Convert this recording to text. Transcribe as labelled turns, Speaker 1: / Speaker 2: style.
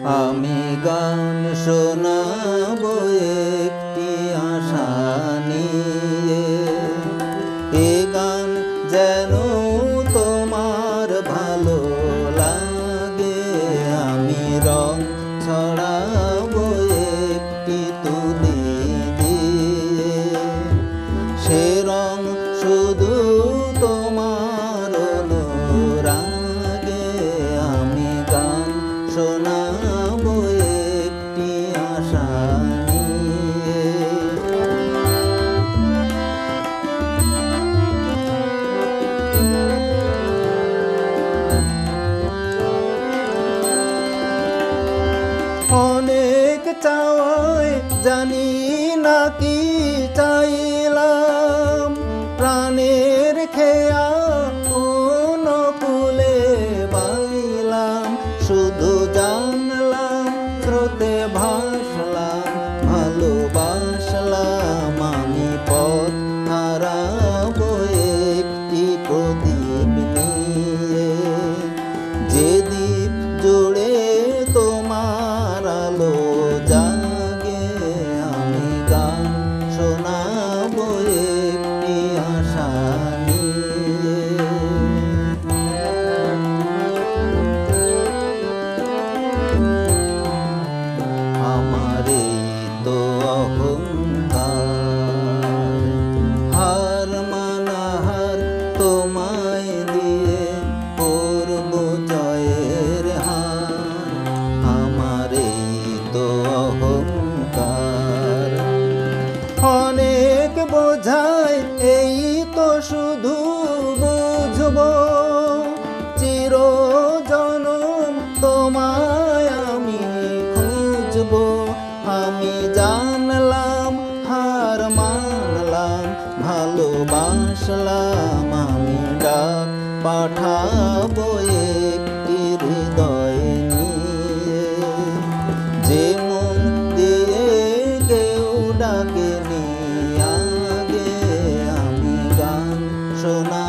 Speaker 1: আমি গান শোনাবো একটি আশা নিয়ে, এ গান যেন তোমার ভালো লাগে। আমি রং ছড়াবো একটি তুলি দিয়ে, সে রং শুধু তোমার অনুরাগে। আমি গান শোনাবো একটি আশা নিয়ে। অনেক চাওয়ায় জানি না কি চাইলাম, প্রাণের খেয়া অনুকূলে বাইলাম। শুধু জানলাম, স্রোতে ভাসলাম, ভালোবাসলাম। আমি পথ হারাবো একটি প্রদীপ নিয়ে, যে দ্বীপ জুড়ে তোমার আলো জাগে। আমি গান শোনাবো একটি আশা নিয়ে। আমার এই তো অহংকার, হার মানাহার তোমায় দিয়ে করব জয়ের হার। আমার এই তো অহংকার, অনেক বোঝায় এই তো শুধু বুঝবো। চিরজনম তোমায় আমি খুঁজবো। আমি জানলাম, হার মানলাম, ভালোবাসলাম। আমি ডাক পাঠাবো একটি হৃদয় নিয়ে, যে মন দিয়ে কেউ ডাকেনি আগে। আমি গান শোনা